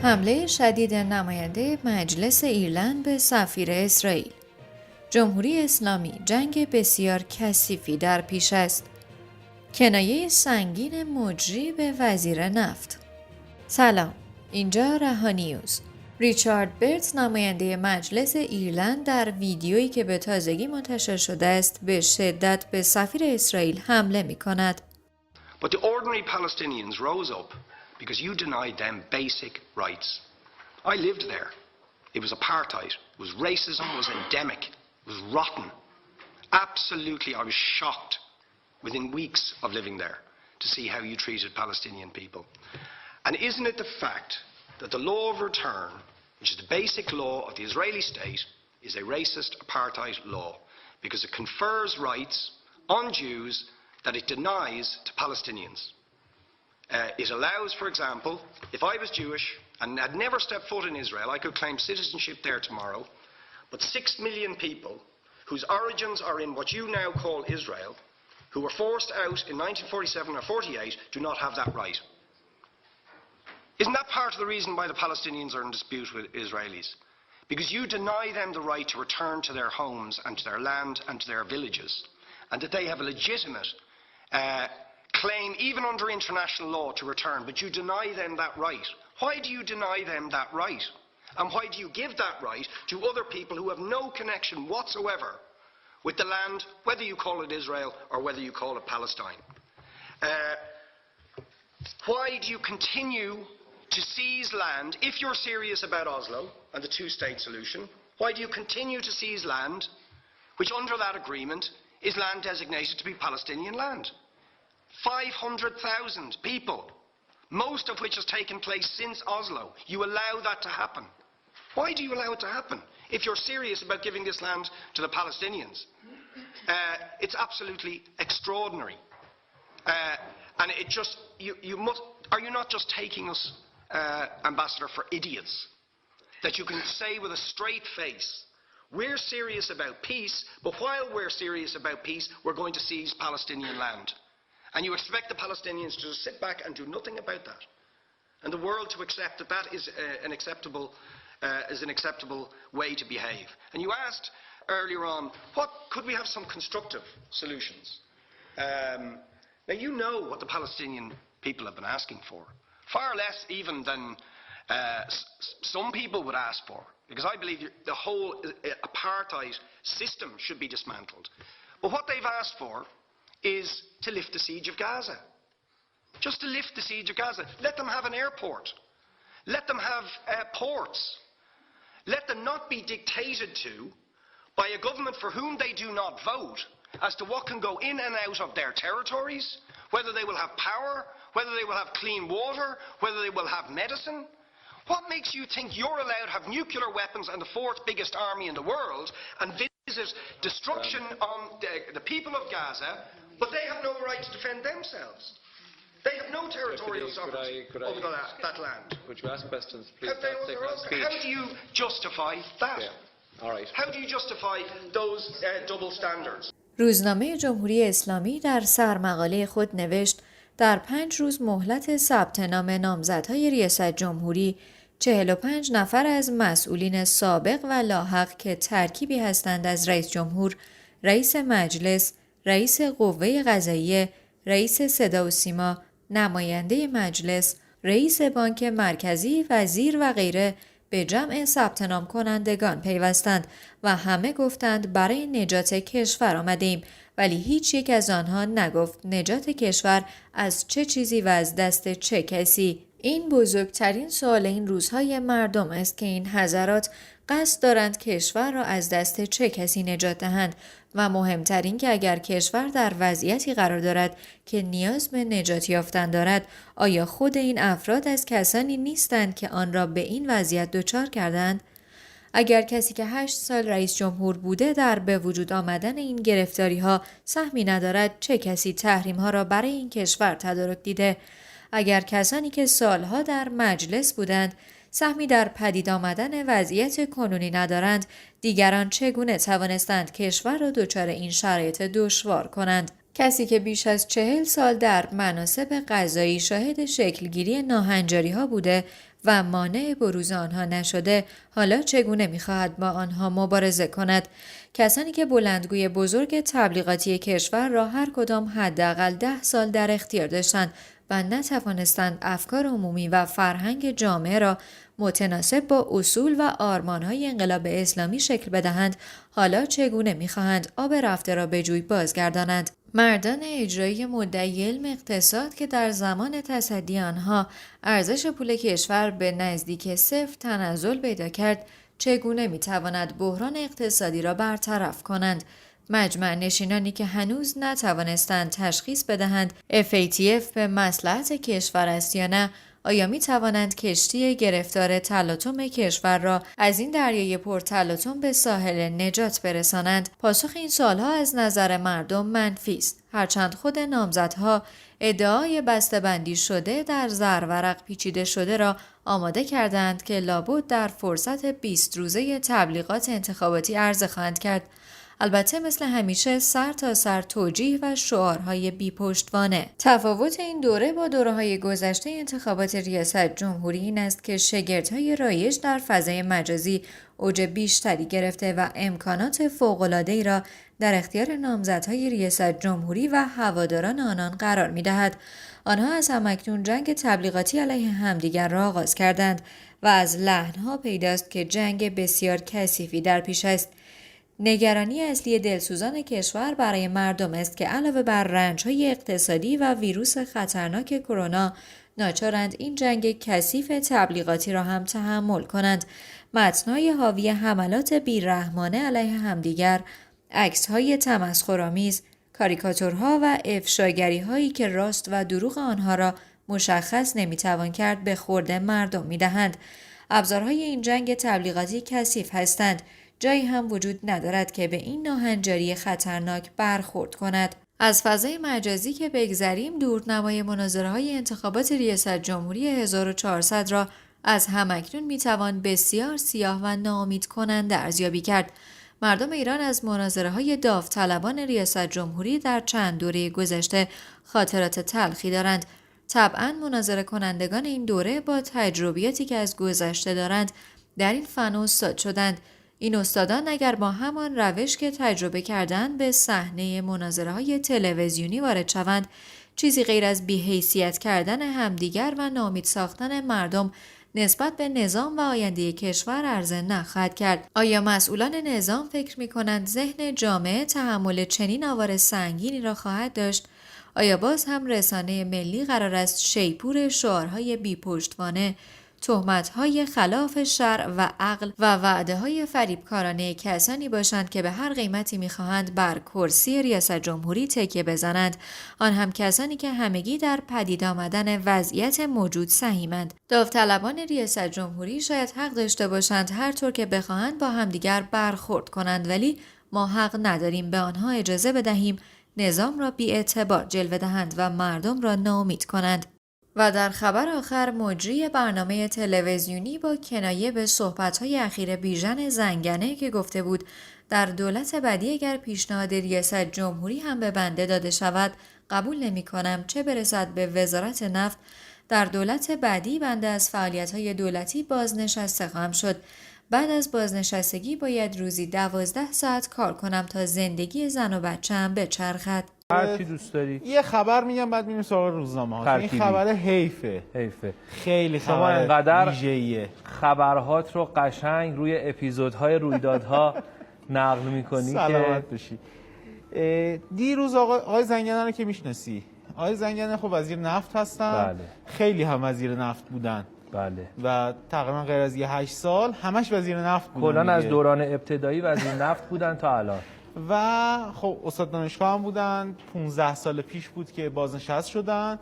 حمله شدید نماینده مجلس ایرلند به سفیر اسرائیل. جمهوری اسلامی جنگ بسیار کثیفی در پیش است. کنایه سنگین مجری به وزیر نفت. سلام، اینجا رها نیوز. ریچارد برت، نماینده مجلس ایرلند، در ویدیویی که به تازگی منتشر شده است به شدت به سفیر اسرائیل حمله می کند. But the ordinary Palestinians rose up because you denied them basic rights. I lived there. It was apartheid. It was racism. It was endemic. It was rotten. Absolutely, I was shocked within weeks of living there to see how you treated Palestinian people. And isn't it the fact that the law of return, which is the basic law of the Israeli state, is a racist apartheid law because it confers rights on Jews that it denies to Palestinians. It allows, for example, if I was Jewish and had never stepped foot in Israel, I could claim citizenship there tomorrow, but 6 million people whose origins are in what you now call Israel, who were forced out in 1947 or 48, do not have that right. Isn't that part of the reason why the Palestinians are in dispute with Israelis? Because you deny them the right to return to their homes and to their land and to their villages, and that they have a legitimate claim, even under international law, to return, but you deny them that right. Why do you deny them that right? And why do you give that right to other people who have no connection whatsoever with the land, whether you call it Israel or whether you call it Palestine? Why do you continue to seize land, if you're serious about Oslo and the two-state solution? Why do you continue to seize land, which under that agreement is land designated to be Palestinian land? 500,000 people, most of which has taken place since Oslo. You allow that to happen. Why do you allow it to happen if you're serious about giving this land to the Palestinians? It's absolutely extraordinary. And it just, you must, are you not just taking us, Ambassador, for idiots? That you can say with a straight face, we're serious about peace, but while we're serious about peace, we're going to seize Palestinian land. And you expect the Palestinians to just sit back and do nothing about that. And the world to accept that that is an acceptable way to behave. And you asked earlier on, what could we have some constructive solutions? Now you know what the Palestinian people have been asking for. Far less even than some people would ask for. Because I believe the whole apartheid system should be dismantled. But what they've asked for is to lift the siege of Gaza. Just to lift the siege of Gaza. Let them have an airport. Let them have ports. Let them not be dictated to by a government for whom they do not vote as to what can go in and out of their territories, whether they will have power, whether they will have clean water, whether they will have medicine. What makes you think you're allowed to have nuclear weapons and the fourth biggest army in the world and visit destruction on the people of Gaza, but they have no right to defend themselves? They have no territorial sovereignty over that land. Would you ask questions, please? How do you justify that? Yeah. All right. How do you justify those double standards? روزنامه جمهوری اسلامی در سرمقاله خود نوشت در 5 روز مهلت ثبت نام نامزدهای ریاست جمهوری 45 نفر از مسئولین سابق و لاحق که ترکیبی هستند از رئیس جمهور، رئیس مجلس، رئیس قوه قضاییه، رئیس صدا و سیما، نماینده مجلس، رئیس بانک مرکزی، وزیر و غیره به جمع ثبت نام کنندگان پیوستند و همه گفتند برای نجات کشور آمدیم، ولی هیچ یک از آنها نگفت نجات کشور از چه چیزی و از دست چه کسی. این بزرگترین سوال این روزهای مردم است که این حضرات قصد دارند کشور را از دست چه کسی نجات دهند و مهمترین که اگر کشور در وضعیتی قرار دارد که نیاز به نجات یافتن دارد، آیا خود این افراد از کسانی نیستند که آن را به این وضعیت دچار کردند؟ اگر کسی که 8 سال رئیس جمهور بوده در به وجود آمدن این گرفتاری ها سهمی ندارد، چه کسی تحریم ها را برای این کشور تدارک دیده؟ اگر کسانی که سالها در مجلس بودند سهمی در پدید آمدن وضعیت کنونی ندارند، دیگران چگونه توانستند کشور را دچار این شرایط دشوار کنند؟ کسی که بیش از 40 سال در مناصب قضایی شاهد شکلگیری ناهنجاری‌ها بوده و مانع بروز آنها نشده، حالا چگونه می‌خواهد با آنها مبارزه کند؟ کسانی که بلندگوی بزرگ تبلیغاتی کشور را هر کدام حداقل 10 سال در اختیار داشتند و نتوانستند افکار عمومی و فرهنگ جامعه را متناسب با اصول و آرمان‌های انقلاب اسلامی شکل بدهند، حالا چگونه می‌خواهند آب رفته را به جوی بازگردانند؟ مردان اجرایی مدعی علم اقتصاد که در زمان تصدی آنها ارزش پول کشور به نزدیک صفر تنزل پیدا کرد، چگونه می‌تواند بحران اقتصادی را برطرف کنند؟ مجمع نشینانی که هنوز نتوانستند تشخیص بدهند FATF به مصلحت کشور است یا نه، آیا می توانند کشتی گرفتار تلاطم کشور را از این دریای پر تلاطم به ساحل نجات برسانند؟ پاسخ این سوالها از نظر مردم منفی است، هرچند خود نامزدها ادعای بسته‌بندی شده در زرورق پیچیده شده را آماده کردند که لابد در فرصت 20 روزه تبلیغات انتخاباتی عرضه خواهند کرد. البته مثل همیشه سر تا سر توجیه و شعارهای بی‌پشتوانه. تفاوت این دوره با دوره‌های گذشته انتخابات ریاست جمهوری این است که شگردهای رایج در فضای مجازی اوج بیشتری گرفته و امکانات فوق‌العاده‌ای را در اختیار نامزدهای ریاست جمهوری و هواداران آنان قرار می‌دهد. آنها از هم‌اکنون جنگ تبلیغاتی علیه همدیگر را آغاز کردند و از لحن‌ها پیداست که جنگ بسیار کثیفی در پیش است. نگرانی اصلی دلسوزان کشور برای مردم است که علاوه بر رنج‌های اقتصادی و ویروس خطرناک کرونا، ناچارند این جنگ کثیف تبلیغاتی را هم تحمل کنند. متن‌های حاوی حملات بی‌رحمانه علیه همدیگر، عکس‌های تمسخرآمیز، کاریکاتورها و افشاگری‌هایی که راست و دروغ آنها را مشخص نمی‌توان کرد به خورد مردم می‌دهند. ابزارهای این جنگ تبلیغاتی کثیف هستند. جایی هم وجود ندارد که به این ناهنجاری خطرناک برخورد کند. از فضای مجازی که بگذریم، دورنمای مناظره‌های انتخابات ریاست جمهوری 1400 را از هم‌اکنون میتوان بسیار سیاه و ناامید کننده ارزیابی کرد. مردم ایران از مناظره‌های داوطلبان ریاست جمهوری در چند دوره گذشته خاطرات تلخی دارند. طبعاً مناظره کنندگان این دوره با تجربیاتی که از گذشته دارند در این فن استاد شدند. این استادان اگر با همان روش که تجربه کردند به صحنه مناظره‌های تلویزیونی وارد شوند، چیزی غیر از بی‌حیثیت کردن همدیگر و ناامید ساختن مردم نسبت به نظام و آینده کشور عرضه نخواهد کرد. آیا مسئولان نظام فکر می‌کنند ذهن جامعه تحمل چنین آوار سنگینی را خواهد داشت؟ آیا باز هم رسانه ملی قرار است شیپور شعارهای بی‌پشتوانه، تهمت‌های خلاف شرع و عقل و وعده‌های فریبکارانه کسانی باشند که به هر قیمتی می‌خواهند بر کرسی ریاست جمهوری تکیه بزنند، آن هم کسانی که همگی در پدید آمدن وضعیت موجود سهیمند؟ داوطلبان ریاست جمهوری شاید حق داشته باشند هر طور که بخواهند با همدیگر برخورد کنند، ولی ما حق نداریم به آنها اجازه بدهیم نظام را بی‌اعتبار جلوه دهند و مردم را ناامید کنند. و در خبر آخر، مجری برنامه تلویزیونی با کنایه به صحبت‌های اخیر بیژن زنگنه که گفته بود در دولت بعدی اگر پیشنهاد ریاست جمهوری هم به بنده داده شود قبول نمی‌کنم، چه برسد به وزارت نفت، در دولت بعدی بنده از فعالیت‌های دولتی بازنشسته خواهم شد. بعد از بازنشستگی باید روزی 12 ساعت کار کنم تا زندگی زن و بچه‌ام بچرخد. هر چی دوست داری. یه خبر میگم بعد میریم سراغ روزنامه‌ها. این خبر حیفه. خیلی خبر انقدر ویژه‌ایه. خبرهات رو قشنگ روی اپیزودهای رویدادها نقل می‌کنی که سلامت باشی. دیروز آقای زنگنه رو که میشناسی. آقای زنگنه خب وزیر نفت هستن. بله. خیلی هم وزیر نفت بودن. بله. و تقریبا غیر از 8 سال همش وزیر نفت بودن. کلاً از دوران ابتدایی وزیر نفت بودن تا الان. و خب استاد دانشگاه هم بودن. 15 سال پیش بود که بازنشست شدن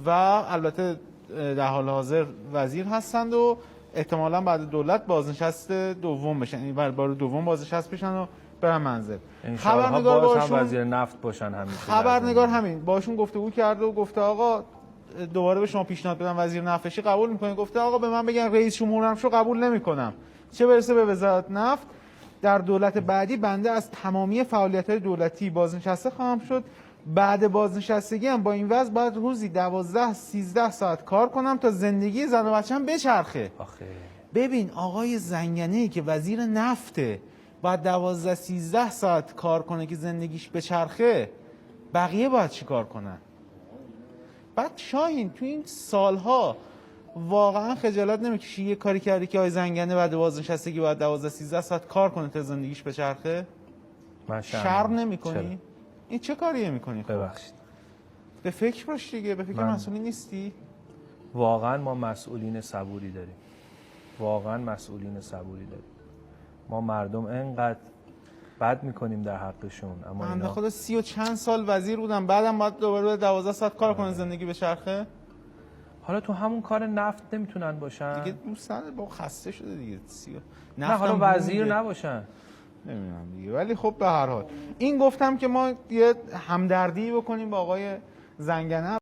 و البته در حال حاضر وزیر هستند و احتمالاً بعد دولت بازنشست دوم بشن، یعنی بار دوم بازنشست بشن و برن منزل. خبرنگار باشون وزیر نفت باشن همیشه. خبرنگار همین باشون گفتگو کرده و گفته آقا دوباره به شما پیشنهاد بدم وزیر نفت بشی قبول میکنید؟ گفته آقا به من بگن رئیس جمهورم شو قبول نمیکنم، چه برسه به وزارت نفت. در دولت بعدی بنده از تمامی فعالیت‌های دولتی بازنشسته خواهم شد بعد بازنشستگی هم با این وضع باید روزی 12-13 ساعت کار کنم تا زندگی زن و بچه‌م بچرخه. آخه ببین آقای زنگنه‌ای که وزیر نفته باید 12-13 ساعت کار کنه که زندگیش بچرخه، بقیه باید چی کار کنن؟ بعد شاهین تو این سالها واقعا خجالت نمیکشی یه کاری کردی که آقای زنگنه بعد بازنشستگی باید 12-13 ساعت کار کنه تا زندگیش بچرخه؟ من شرم نمی‌کنی؟ این چه کاریه می‌کنی؟ ببخشید. به فکر باش دیگه، به فکر مسئولی نیستی؟ واقعا ما مسئولین صبوری داریم. واقعا مسئولین صبوری داریم. ما مردم انقدر بد میکنیم در حقشون، اما من اینا خدا 30 و چند سال وزیر بودم، بعدم باید دوباره 12 ساعت کار کنه زندگی به چرخه. حالا تو همون کار نفت نمیتونن باشن دیگه دوست نداره، با خسته شده دیگه. نه حالا وزیر نباشن نمیدونم دیگه، ولی خب به هر حال این گفتم که ما یه همدردی بکنیم با آقای زنگنه.